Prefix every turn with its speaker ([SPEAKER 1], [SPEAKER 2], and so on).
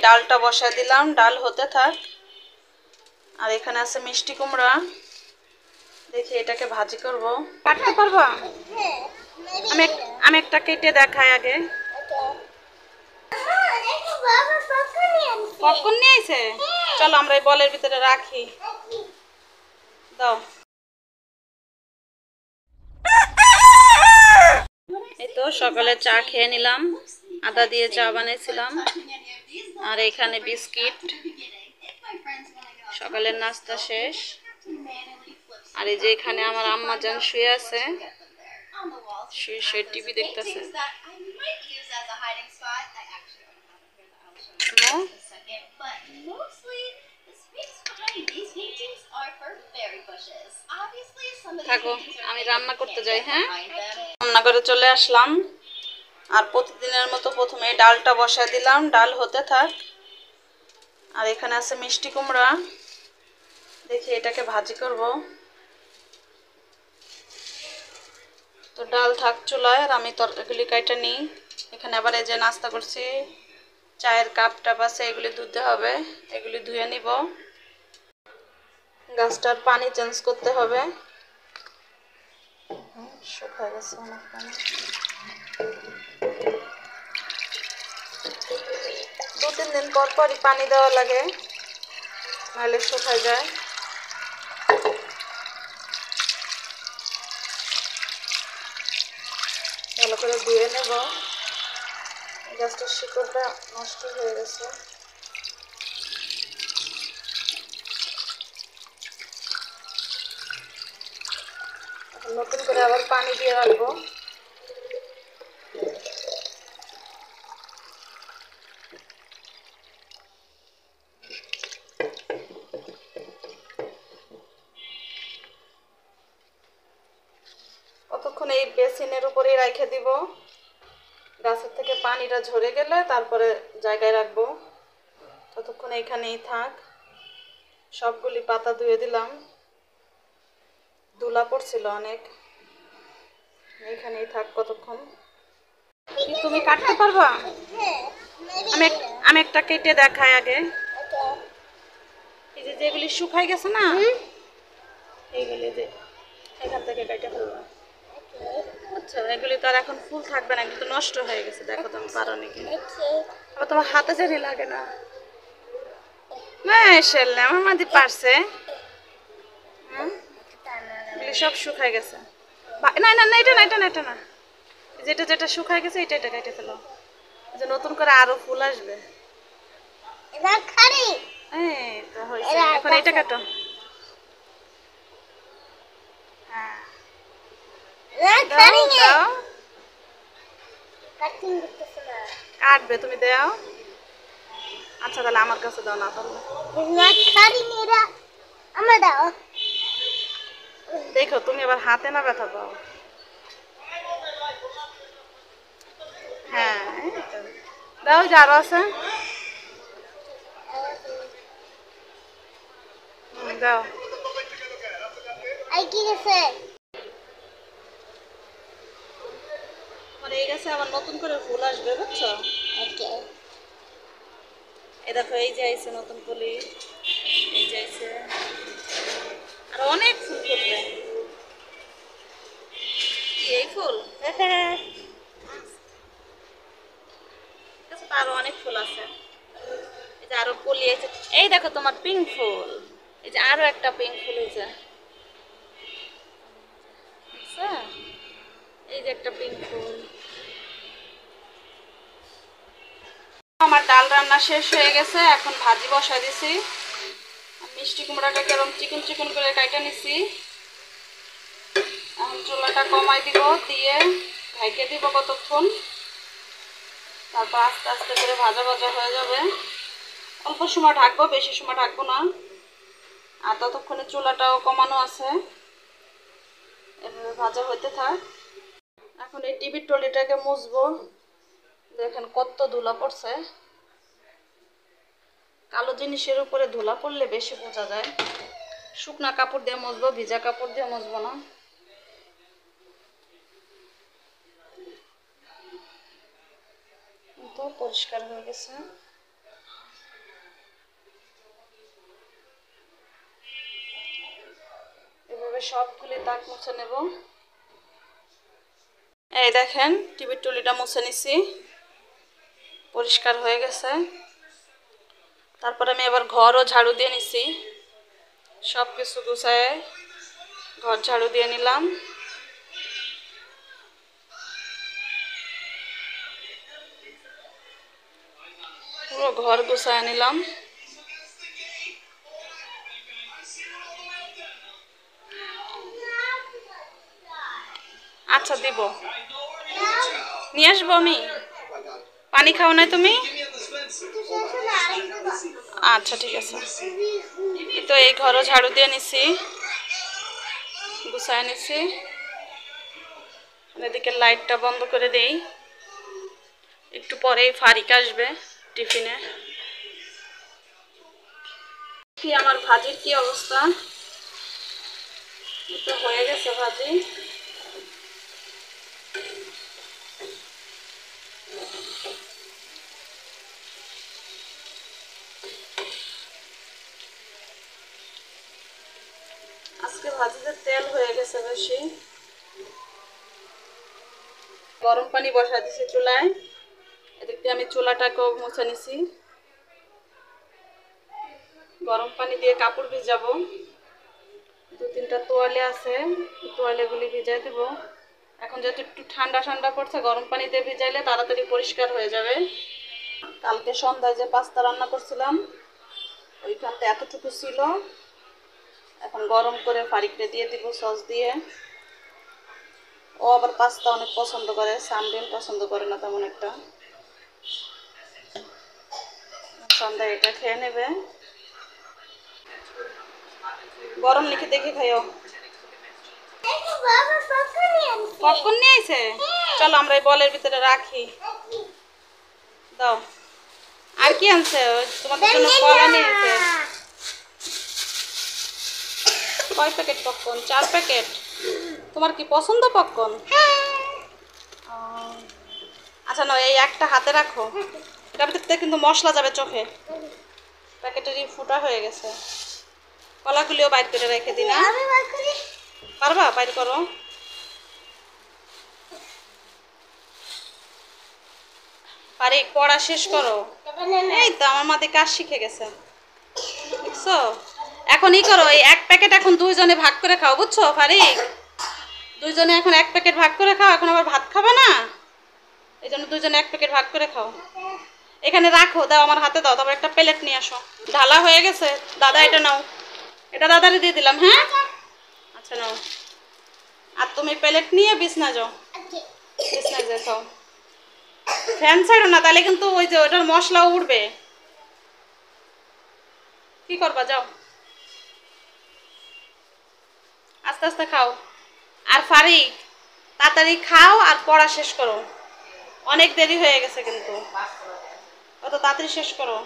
[SPEAKER 1] ডালটা বসায় দিলাম, ডাল হতে থাক। আর এখানে আছে মিষ্টি কুমড়া, দেখি এটাকে ভাজি করব। কাটতে পারবো? আমি একটা কেটে দেখাই আগে। পপকর্ন নিয়ে আইছে, চলো আমরা এই বলের ভিতরে রাখি। দাও। এই তো সকালে চা খেয়ে নিলাম, আদা দিয়ে চা বানিয়েছিলাম। আর এখানে বিস্কিট, সকালের নাস্তা শেষ। আর এই যে এখানে আমার আম্মা জান শুয়ে আছে, শুয়ে টিভি দেখতেছে। থাকো, আমি রান্না করতে যাই। হ্যাঁ, রান্না করে চলে আসলাম। আর প্রতিদিনের মতো প্রথমে ডালটা বসায় দিলাম, ডাল হতে থাক। আর এখানে আছে মিষ্টি কুমড়া, দেখি এটাকে ভাজি করব। তো ডাল থাক চুলায়, আর আমি তরকারিগুলি কাইটা নিই। এখানে আবার এই যে নাস্তা করছি, চায়ের কাপ টাপ আছে, এগুলি ধুতে হবে, এগুলি ধুয়ে নিব। গাছটার পানি চেঞ্জ করতে হবে, শুকায় গেছে অনেক পানি। 2-3 দিন পর পরই পানি দেওয়া লাগে, নাহলে শুকায় যায়। ভালো করে ধুয়ে নেব, গাছটার শিকড়টা নষ্ট হয়ে গেছে। নতুন করে আবার পানি দিয়ে রাখবো। কতক্ষণ এই বেসিনের উপরেই রেখে দিব, গাছের থেকে পানিটা ঝরে গেলে তারপরে জায়গায় রাখবো। ততক্ষণ এইখানেই থাক। সবগুলি পাতা ধুয়ে দিলাম, ধুলা পড়ছিল অনেক, এইখানেই থাক কতক্ষণ। তুমি কাটতে পারবা? আমি একটা কেটে দেখাই আগে। এই যে যেগুলি শুকাই গেছে না, এইগুলি যে এখান থেকে কেটে ফেলবো। আচ্ছা, এগুলি তো আর এখন ফুল থাকবে না, এগুলি তো নষ্ট হয়ে গেছে। দেখো তুমি পারো নাকি? আবার তোমার হাতে জানি লাগে না? মাশাআল্লাহ, আমার মাদি পারছে। এগুলি সব শুকাই গেছে। না না না, এটা না, এটা না, এটা না। যেটা যেটা শুকাই গেছে এটা এটা কেটে ফেলো, যে নতুন করে আরো ফুল আসবে। এই তো হয়েছে, এখন এটা কাটো। হ্যাঁ, কাটবে, তুমি দাও। আচ্ছা তাহলে আমার কাছে দাও, না তাহলে দেখো তুমি আবার হাতে না ব্যথা পাও। হ্যাঁ, দাও, যে আরো আছে, দাও। আমার এই গাছে আবার নতুন করে ফুল আসবে, বুঝছো? এই দেখো, এই যে আইছে নতুন কলি, এই যে আইছে, আর অনেক ফুল ফুটবে। এই ফুল আরো অনেক ফুল আছে, এই যে আরো কলি আছে। এই দেখো তোমার পিঙ্ক ফুল, এই যে আরো একটা পিঙ্ক ফুল হয়েছে, এই যে একটা পিঙ্ক ফুল। আমার ডাল রান্না শেষ হয়ে গেছে, এখন ভাজি বসাই দিছি। মিষ্টি কুমড়াটাকে এরকম চিকন চিকন করে কাইটা নিছি। এখন চুলাটা কমাই দিব, দিয়ে ঢাইকে দিব কতক্ষণ, তারপর আস্তে আস্তে করে ভাজা ভাজা হয়ে যাবে। অল্প সময় ঢাকবো, বেশি সময় ঢাকবো না। আর ততক্ষণে চুলাটাও কমানো আছে, এভাবে ভাজা হইতে থাক। এখন এই টিভির টলিটাকে মুছবো, দেখেন কত ধুলা পড়ছে। কালো জিনিসের উপরে ধুলা পড়লে বেশি বোঝা যায়। শুকনা কাপড় দিয়ে মুছবো, ভিজা কাপড় দিয়ে মুছবো না। তো পরিষ্কার হয়ে গেছে। এভাবে সবগুলি দাগ মুছে নেব। এই দেখেন টিভির টুলিটা মুছে নিছি, পরিষ্কার হয়ে গেছে। তারপরে আমি এবার ঘরও ঝাড়ু দিয়ে নিছি, সব কিছু গুছায় ঘর ঝাড়ু দিয়ে নিলাম। পুরো ঘর গুছায় নিলাম। আচ্ছা দিব, নিয়ে আসবো আমি। পানি খাও না তুমি? আচ্ছা ঠিক আছে। তো এই ঘরও ঝাড়ু দিয়ে নিছি, গুছায় নিছি। এদিকে লাইটটা বন্ধ করে দেই, একটু পরেই ফারিক আসবে টিফিনে। কি আমার ভাজির কি অবস্থা, তো হয়ে গেছে ভাজি। আজকে ভাজিতে তেল হয়ে গেছে বেশি। গরম পানি বসা দিছি চুলায়, এদিক দিয়ে আমি চুলাটাকেও মুছে নিছি। গরম পানি দিয়ে কাপড় ভিজাবো, 2-3টা তোয়ালে আছে, তোয়ালেগুলি ভিজাই দেব। এখন যেহেতু একটু ঠান্ডা ঠান্ডা পড়ছে, গরম পানি দিয়ে ভিজাইলে তাড়াতাড়ি পরিষ্কার হয়ে যাবে। কালকে সন্ধ্যায় যে পাস্তা রান্না করছিলাম ওইখানটা এতটুকু ছিল, এখন গরম করে ফারিকরে দিয়ে দিব সস দিয়ে। ও আবার পাস্তা অনেক পছন্দ করে, সামডিন পছন্দ করে না তেমন একটা। সন্ধ্যায় এটা খেয়ে নেবে। গরম লিখে দেখে খাইও। পপকর্ন নিয়ে আইছে, চলো আমরা এই বলের ভিতরে রাখি। দাও। আর কি আনছে? তোমাদের জন্য কলা নিয়ে আইছে। কয় প্যাকেট পপকর্ন? 4 প্যাকেট। তোমার কি পছন্দ পপকর্ন? আচ্ছা না, এই একটা হাতে রাখো, এটার ভিতরে কিন্তু মশলা যাবে চোখে। প্যাকেটেরই ফুটা হয়ে গেছে। কলাগুলিও বাইর করে রেখে দিন। পারবা? বাইর করো। পারি, পড়া শেষ করো। এই তো আমার মাঝে কাজ শিখে গেছে, বুঝছো? এখন ই করো, এই 1 প্যাকেট এখন 2 জনে ভাগ করে খাও, বুঝছো ফারিক? 2 জনে এখন 1 প্যাকেট ভাগ করে খাও, এখন আবার ভাত খাবে না, এই জন্য 2 জনে 1 প্যাকেট ভাগ করে খাও। এখানে রাখো, দাও আমার হাতে দাও, তারপর একটা প্লেট নিয়ে আসো। ঢালা হয়ে গেছে, দাদা এটা নাও, এটা দাদারে দিয়ে দিলাম। হ্যাঁ আচ্ছা নাও। আর তুমি প্লেট নিয়ে বিছনা যাও, বিছনা যে খাও। ফ্যান ছাড়ো না, তাহলে কিন্তু ওই যে ওটার মশলা উঠবে। কি করবা, যাও আস্তে আস্তে খাও। আর ফারিক তাড়াতাড়ি খাও আর পড়া শেষ করো, অনেক দেরি হয়ে গেছে কিন্তু, অত তাড়াতাড়ি শেষ করো।